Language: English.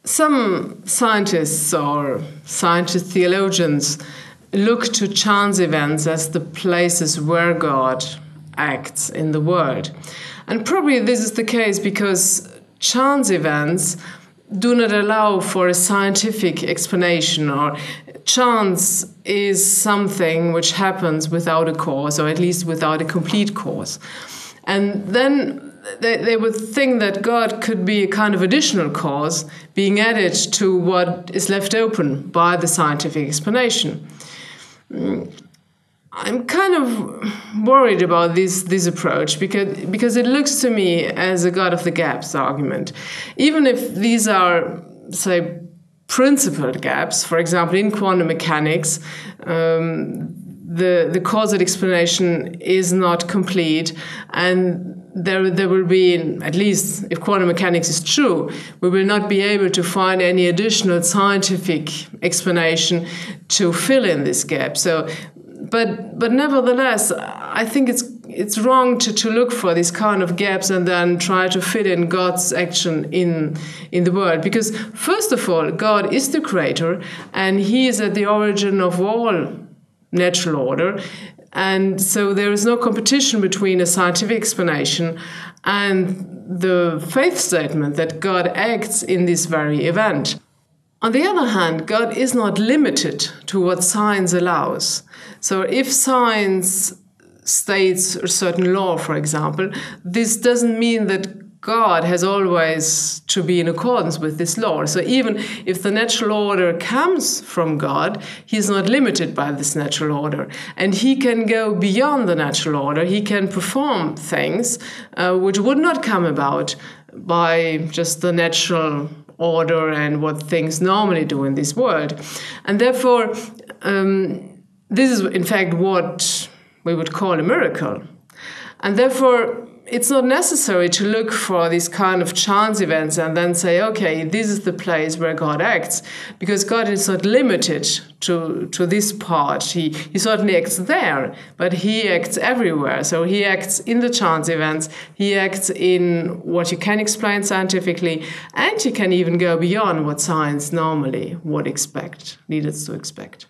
Some scientists or scientist theologians look to chance events as the places where God acts in the world. And probably this is the case because chance events do not allow for a scientific explanation, or chance is something which happens without a cause, or at least without a complete cause. And then they would think that God could be a kind of additional cause being added to what is left open by the scientific explanation. I'm kind of worried about this approach because it looks to me as a God of the gaps argument. Even if these are, say, principled gaps, for example, in quantum mechanics, the causal explanation is not complete, and there will be, at least if quantum mechanics is true, we will not be able to find any additional scientific explanation to fill in this gap. So, but nevertheless, I think it's wrong to look for these kind of gaps and then try to fit in God's action in the world. Because first of all, God is the creator, and He is at the origin of all natural order. And so there is no competition between a scientific explanation and the faith statement that God acts in this very event. On the other hand, God is not limited to what science allows. So if science states a certain law, for example, this doesn't mean that God has always to be in accordance with this law. So even if the natural order comes from God, He's not limited by this natural order. And He can go beyond the natural order. He can perform things which would not come about by just the natural order and what things normally do in this world. And therefore, this is in fact what we would call a miracle. And therefore, it's not necessary to look for these kind of chance events and then say, okay, this is the place where God acts, because God is not limited to this part. He certainly acts there, but He acts everywhere. So He acts in the chance events, He acts in what you can explain scientifically, and He can even go beyond what science normally would need us to expect.